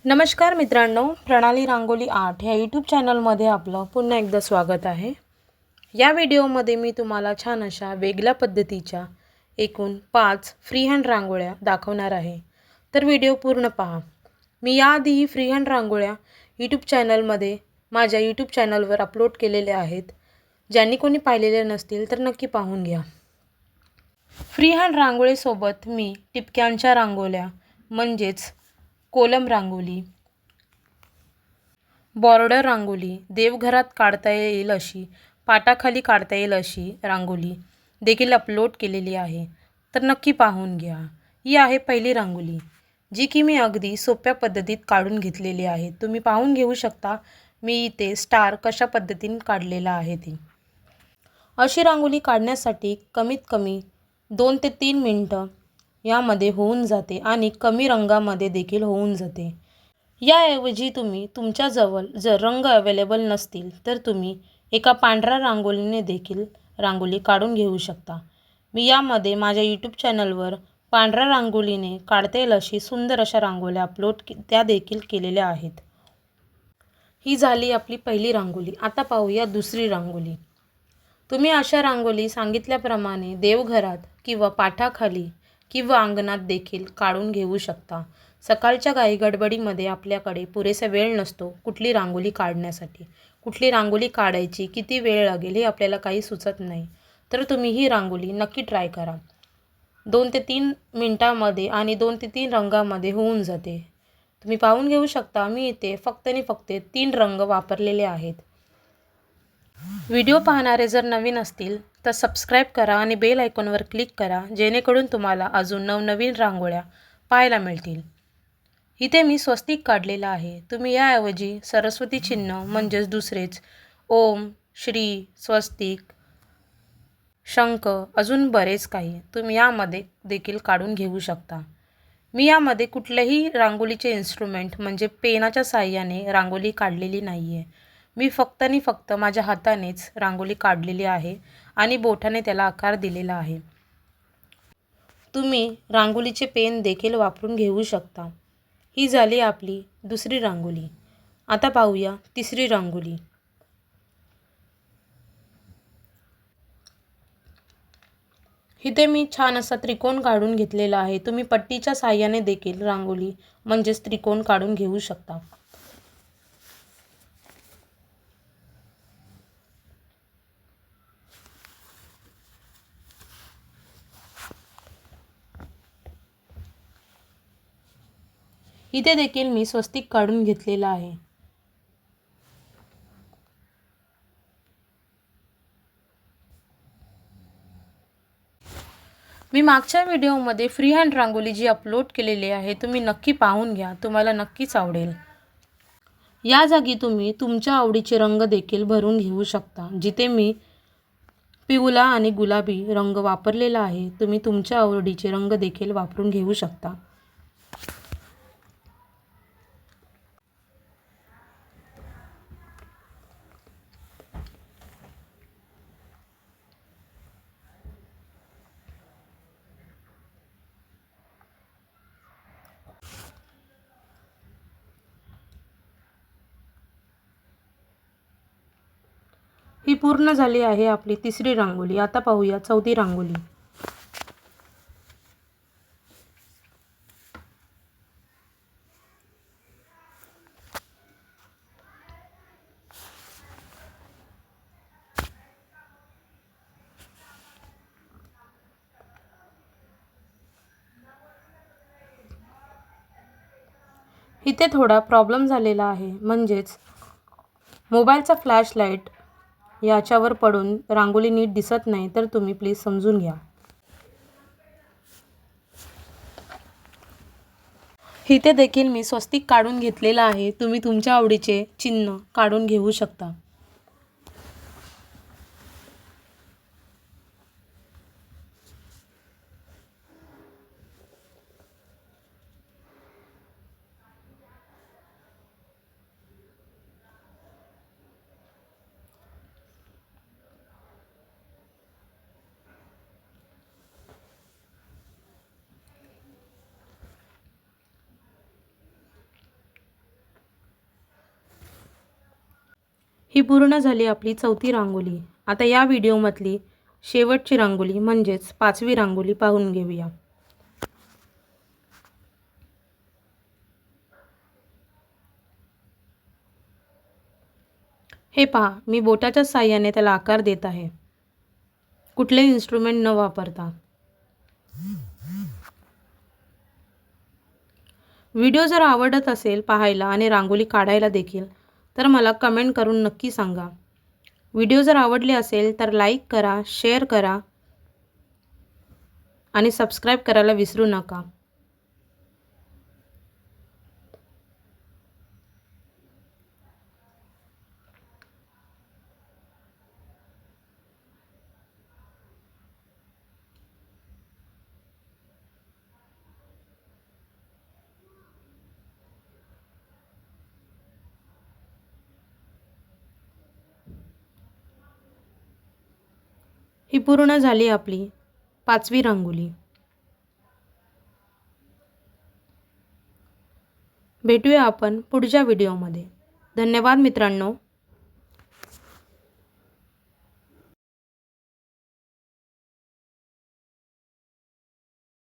नमस्कार मित्रांनो, प्रणाली रांगोली आर्ट ह्या यूट्यूब चॅनलमध्ये आपलं पुन्हा एकदा स्वागत आहे। या व्हिडिओमध्ये मी तुम्हाला छान अशा वेगळ्या पद्धतीच्या एकूण 5 फ्रीहँड रांगोळ्या दाखवणार आहे। तर व्हिडिओ पूर्ण पहा। मी याआधीही फ्रीहँड रांगोळ्या माझ्या यूट्यूब चॅनलवर अपलोड केलेल्या आहेत। ज्यांनी कोणी पाहिलेले नसतील तर नक्की पाहून घ्या। फ्रीहँड रांगोळीसोबत मी टिपक्यांच्या रांगोळ्या म्हणजेच कोलम रांगोळी, बॉर्डर रांगोळी, देवघरात काढता येईल अशी, पाटाखाली काढता येईल अशी रांगोळी देखील अपलोड केलेली आहे। तर नक्की पाहून घ्या। ही आहे पहिली रांगोळी, जी की मी अगदी सोप्या पद्धतीत काढून घेतलेली आहे। तुम्ही पाहून घेऊ शकता मी इथे स्टार कशा पद्धतीने काढलेला आहे ती। अशी रांगोळी काढण्यासाठी कमीत कमी 2 ते 3 मिनिटं यामध्ये होऊन जाते आणि कमी रंगामध्ये देखील होऊन जाते। याऐवजी तुमच्याजवळ जर रंग अवेलेबल नसतील तर तुम्ही एका पांढऱ्या रांगोळीने देखील रांगोळी काढून घेऊ शकता। मी यामध्ये माझ्या यूट्यूब चॅनलवर पांढऱ्या रांगोळीने काढता येईल अशी सुंदर अशा रांगोळ्या त्या देखील केलेल्या आहेत। ही झाली आपली पहिली रांगोळी। आता पाहूया दुसरी रांगोळी। तुम्ही अशा रांगोळी सांगितल्याप्रमाणे देवघरात किंवा पाटाखाली किंवा अंगणात देखील काढून घेऊ शकता। सकाळच्या घाईगडबडीमध्ये आपल्याकडे पुरेसा वेळ नसतो कुठली रांगोळी काढण्यासाठी। कुठली रांगोळी काढायची, किती वेळ लागेल हे आपल्याला काही सुचत नाही। तर तुम्ही ही रांगोळी नक्की ट्राय करा। 2 ते 3 मिनिटांमध्ये आणि 2 ते 3 रंगामध्ये होऊन जाते। तुम्ही पाहून घेऊ शकता मी इथे फक्त 3 रंग वापरलेले आहेत। व्हिडिओ पाहणारे जर नवीन असतील तर सबस्क्राईब करा आणि बेल आयकॉनवर क्लिक करा, जेणेकरून तुम्हाला अजून नवनवीन रांगोळ्या पाहायला मिळतील। इथे मी स्वस्तिक काढलेलं आहे। तुम्ही याऐवजी सरस्वती चिन्ह म्हणजेच दुसरेच ओम, श्री, स्वस्तिक, शंख अजून बरेच काही तुम्ही यामध्ये देखील काढून घेऊ शकता। मी यामध्ये कुठल्याही रांगोळीचे इन्स्ट्रुमेंट म्हणजे पेनाच्या साहाय्याने रांगोळी काढलेली नाही आहे। मी फक्त माझ्या हातानेच रांगोळी काढलेली आहे आणि बोटाने त्याला आकार दिलेला आहे। तुम्ही रांगोळीचे पेन देखील वापरून घेऊ शकता। ही झाली आपली दुसरी रांगोळी। आता पाहूया तिसरी रांगोळी। इथे मी छान असा त्रिकोण काढून घेतलेला आहे। तुम्ही पट्टीच्या साहाय्याने देखील रांगोळी म्हणजेच त्रिकोण काढून घेऊ शकता। इथे देखील मी स्वस्तिक काढून घेतलेला आहे। मी मागच्या व्हिडिओमध्ये फ्रीहँड रांगोळी जी अपलोड केलेली आहे तुम्ही नक्की पाहून घ्या, तुम्हाला नक्कीच आवडेल। या जागी तुम्ही तुमच्या आवडीचे रंग देखील भरून घेऊ शकता। जिथे मी पिवळा आणि गुलाबी रंग वापरलेला आहे, तुम्ही तुमच्या आवडीचे रंग देखील वापरून घेऊ शकता। ही पूर्ण झाली आहे आपली तिसरी रांगोळी। आता पाहूया चौथी रांगोळी। इथे थोडा प्रॉब्लेम झालेला आहे, म्हणजेच मोबाईलचा फ्लॅशलाईट याच्यावर पडून रांगोळी नीट दिसत नाही, तर तुम्ही प्लीज समजून घ्या। इथे देखील मी स्वस्तिक काढून घेतलेला आहे। तुम्ही तुमच्या आवडीचे चिन्ह काढून घेऊ शकता। ही पूर्ण झाली आपली चौथी रांगोळी। आता या व्हिडिओमधली शेवटची रांगोळी म्हणजेच 5वी रांगोळी पाहून घेऊया। हे पहा, मी बोटाच्या साहाय्याने त्याला आकार देत आहे, कुठलेही इन्स्ट्रुमेंट न वापरता। व्हिडिओ जर आवडत असेल पाहायला आणि रांगोळी काढायला देखील तर मला कमेंट करून नक्की सांगा। व्हिडिओ जर आवडले असेल तर लाईक करा, शेअर करा आणि सबस्क्राईब करायला विसरू नका। ही पूर्ण झाली आपली 5वी रांगोळी। भेटूया आपण पुढच्या व्हिडिओमध्ये। धन्यवाद मित्रांनो।